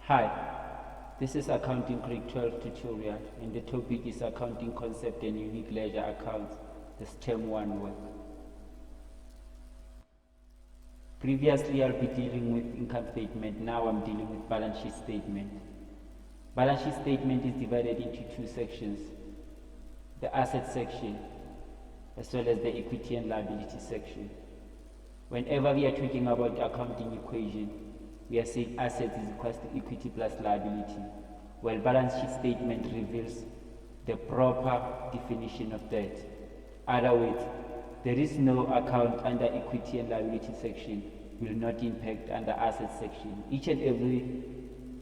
Hi, this is Accounting Grade 12 tutorial, and the topic is Accounting Concept and Unique Ledger Accounts. This term 1 work. Previously, I'll be dealing with income statement. Now I'm dealing with balance sheet statement. Balance sheet statement is divided into two sections: the asset section as well as the equity and liability section. Whenever we are talking about the accounting equation, we are saying assets is equal to equity plus liability, while balance sheet statement reveals the proper definition of that. Other words, there is no account under equity and liability section will not impact under asset section. Each and every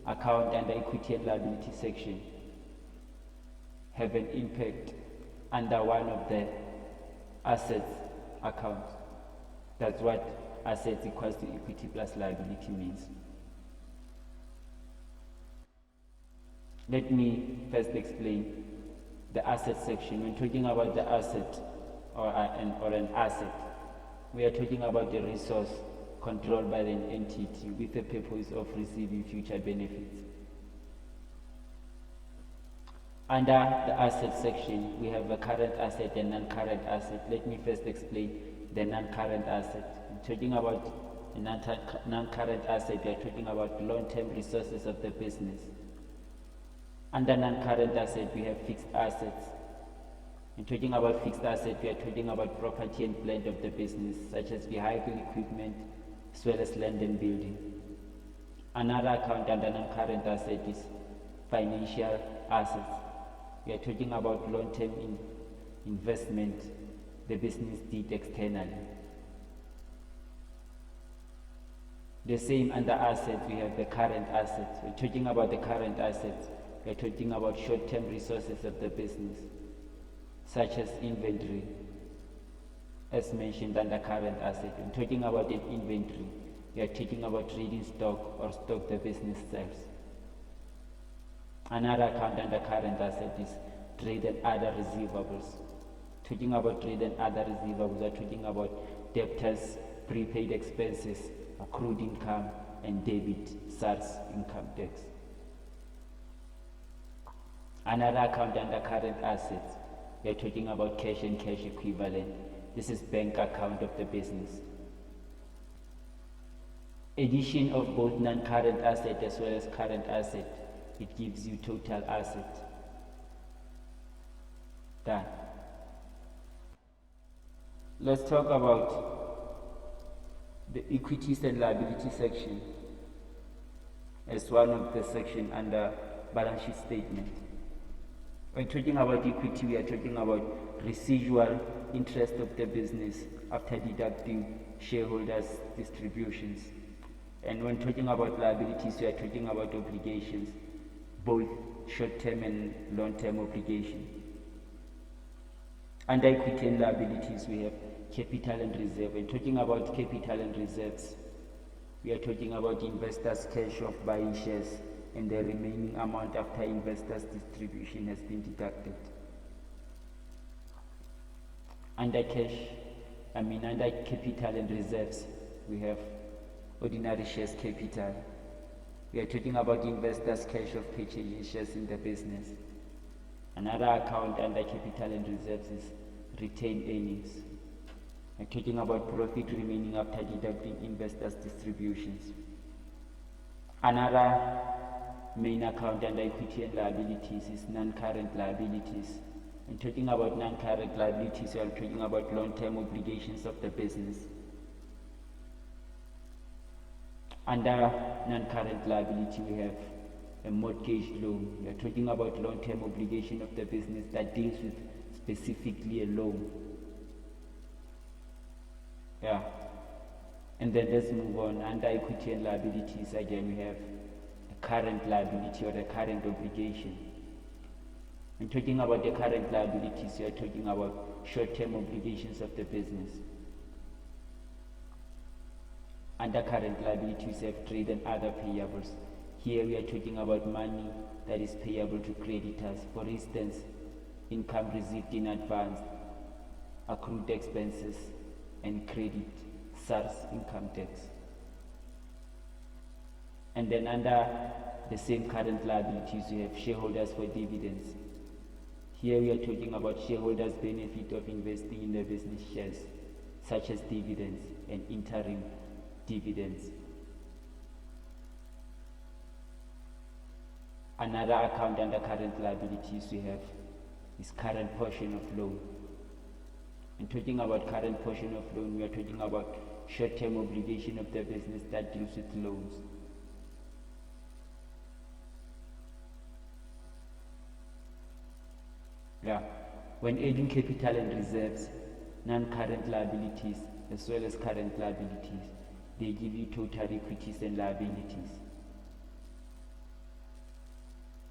account under equity and liability section have an impact under one of the assets accounts. That's what assets equals to equity plus liability means. Let me first explain the asset section. When talking about the asset or an asset, we are talking about the resource controlled by an entity with the purpose of receiving future benefits. Under the asset section, we have a current asset and non-current asset. Let me first explain the non-current asset. We're talking about a non-current asset, we are talking about long-term resources of the business. Under non-current asset, we have fixed assets. In talking about fixed asset, we are talking about property and plant of the business, such as vehicle equipment, as well as land and building. Another account under non-current asset is financial assets. We are talking about long-term investment the business did externally. The same under assets, we have the current assets. We're talking about the current assets. We're talking about short-term resources of the business, such as inventory, as mentioned under current asset. When talking about an inventory, we are talking about trading stock or stock the business sells. Another account under current asset is trade and other receivables. Talking about trade and other receivables, we are talking about debtors, prepaid expenses, accrued income, and debit SARS income tax. Another account under current assets, we are talking about cash and cash equivalent. This is bank account of the business. Addition of both non-current asset as well as current asset, it gives you total asset. Done. Let's talk about the equities and liability section as one of the section under balance sheet statement. When talking about equity, we are talking about residual interest of the business after deducting shareholders' distributions. And when talking about liabilities, we are talking about obligations, both short-term and long-term obligations. Under equity and liabilities, we have capital and reserve. When talking about capital and reserves, we are talking about investors' cash of buying shares and the remaining amount after investors' distribution has been deducted. Under capital and reserves, we have ordinary shares capital. We are talking about investors' cash of purchasing shares in the business. Another account under capital and reserves is retained earnings. We're talking about profit remaining after deducting investors' distributions. Another main account under equity and liabilities is non-current liabilities. When talking about non-current liabilities, we are talking about long-term obligations of the business. Under non-current liability, we have a mortgage loan. We are talking about long-term obligation of the business that deals with specifically a loan. Yeah. And then let's move on. Under equity and liabilities, again we have a current liability or a current obligation. When talking about the current liabilities, we are talking about short-term obligations of the business. Under current liabilities, we have trade and other payables. Here we are talking about money that is payable to creditors. For instance, income received in advance, accrued expenses, and credit SARS income tax. And then under the same current liabilities, you have shareholders for dividends. Here we are talking about shareholders' benefit of investing in the business shares, such as dividends and interim dividends. Another account under current liabilities we have is current portion of loan. And talking about current portion of loan, we are talking about short-term obligation of the business that deals with loans. When adding capital and reserves, non-current liabilities as well as current liabilities, they give you total equities and liabilities.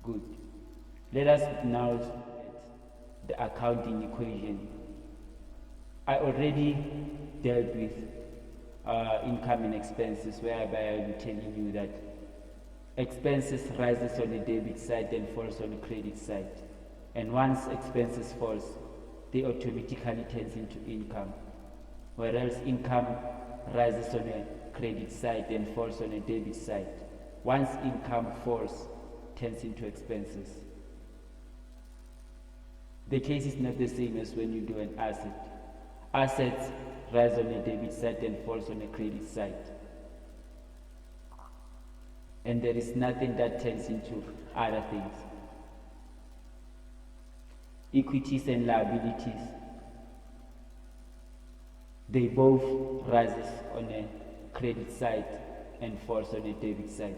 Good. Let us now look at the accounting equation. I already dealt with income and expenses, whereby I'll be telling you that expenses rises on the debit side and falls on the credit side. And once expenses falls, they automatically turns into income. Whereas income rises on a credit side and falls on a debit side. Once income falls, turns into expenses. The case is not the same as when you do an asset. Assets rise on a debit side and falls on a credit side. And there is nothing that turns into other things. Equities and liabilities, they both rises on a credit side and falls on a debit side.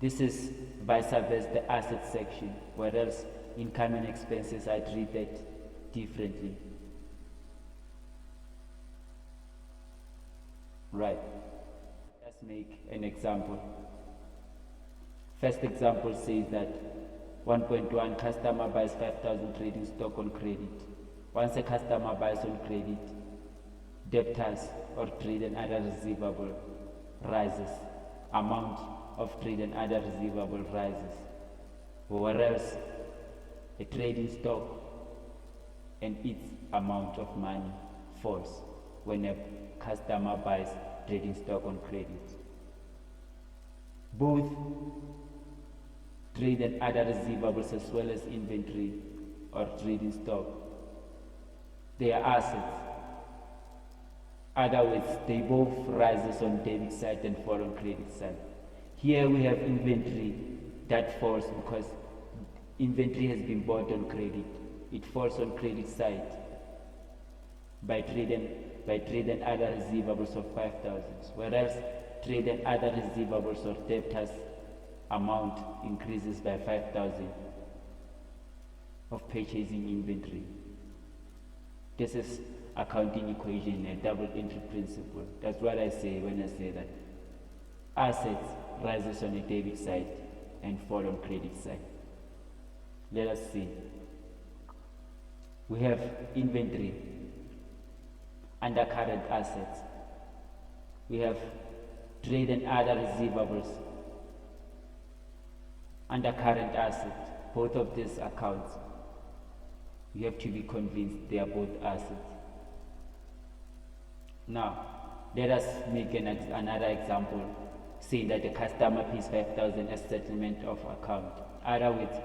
This is vice versa the asset section, whereas income and expenses are treated differently. Right. Let's make an example. First example says that 1.1 customer buys 5,000 trading stock on credit. Once a customer buys on credit, debtors or trade and other receivable rises. Amount of trade and other receivable rises. Whereas a trading stock and its amount of money falls when a customer buys trading stock on credit. Both trade and other receivables as well as inventory or trading stock, they are assets. Other words, they both rises on debit side and fall on credit side. Here we have inventory that falls because inventory has been bought on credit. It falls on credit side by trade and other receivables of 5,000, whereas trade and other receivables or debtors amount increases by 5,000 of purchasing inventory. This is accounting equation, a double entry principle. That's what I say when I say that assets rises on the debit side and fall on credit side. Let us see. We have inventory under current assets. We have trade and other receivables under current assets. Both of these accounts, you have to be convinced they are both assets. Now, let us make another example, saying that the customer pays 5,000 as settlement of account. Other words,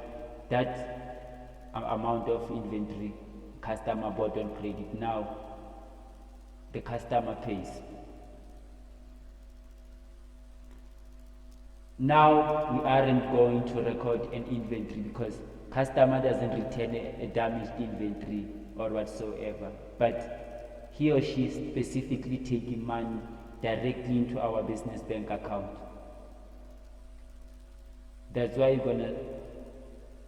that amount of inventory customer bought on credit, now the customer pays. Now we aren't going to record an inventory because customer doesn't return a damaged inventory or whatsoever, but he or she is specifically taking money directly into our business bank account. That's why you're gonna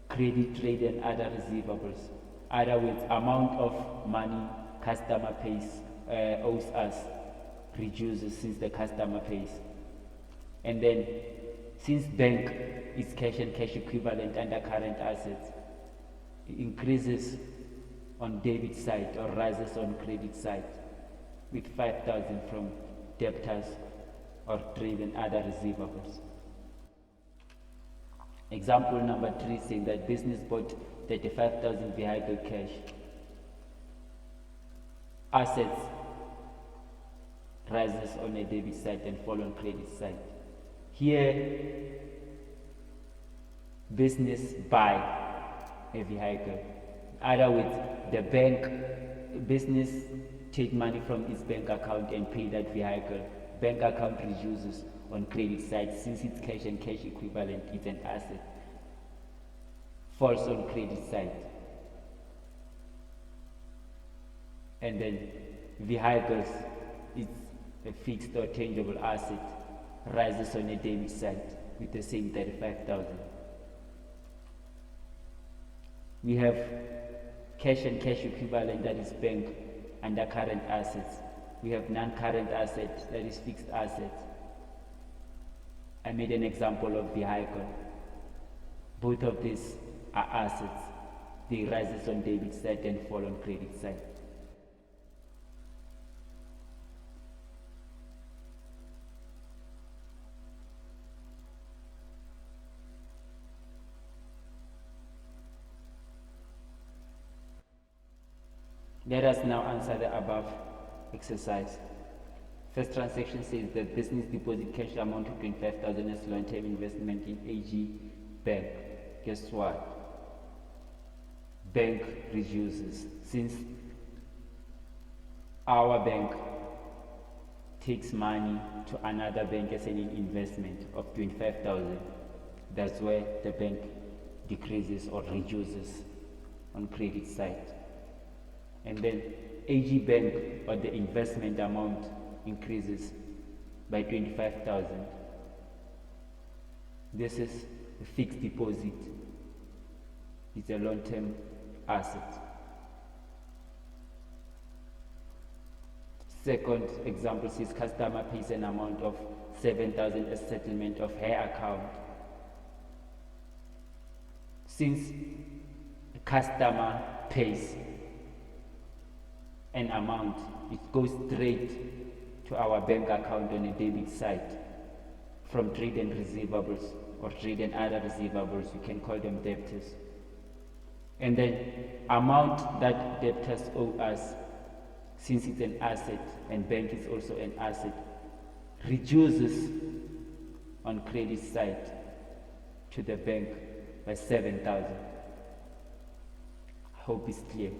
credit, trade and other receivables. Other words, amount of money customer pays owes us reduces since the customer pays. And then since bank is cash and cash equivalent under current assets, it increases on debit side or rises on credit side with 5,000 from debtors or trade and other receivables. Example number 3 saying that business bought 35,000 vehicle cash. Assets rises on a debit side and fall on credit side. Here business buy a vehicle. Other words, the business take money from its bank account and pay that vehicle. Bank account reduces on credit side since it's cash and cash equivalent, it's an asset. Falls on credit side. And then vehicles, it's a fixed or tangible asset, rises on a debit side with the same 35,000. We have cash and cash equivalent, that is bank, under current assets. We have non-current assets, that is fixed assets. I made an example of vehicle. Both of these are assets. They rise on debit side and fall on credit side. Let us now answer the above exercise. First transaction says that business deposit cash amount of 25,000 as long-term investment in AG Bank. Guess what? Bank reduces. Since our bank takes money to another bank as an investment of 25,000, that's where the bank decreases or reduces on credit side. And then AG Bank, or the investment amount, increases by 25,000. This is a fixed deposit. It's a long-term asset. Second example says customer pays an amount of 7,000 as settlement of her account. Since the customer pays an amount, it goes straight to our bank account on a debit side from trade and receivables, or trade and other receivables, you can call them debtors. And then amount that debtors owe us, since it's an asset and bank is also an asset, reduces on credit side to the bank by 7,000. I hope it's clear.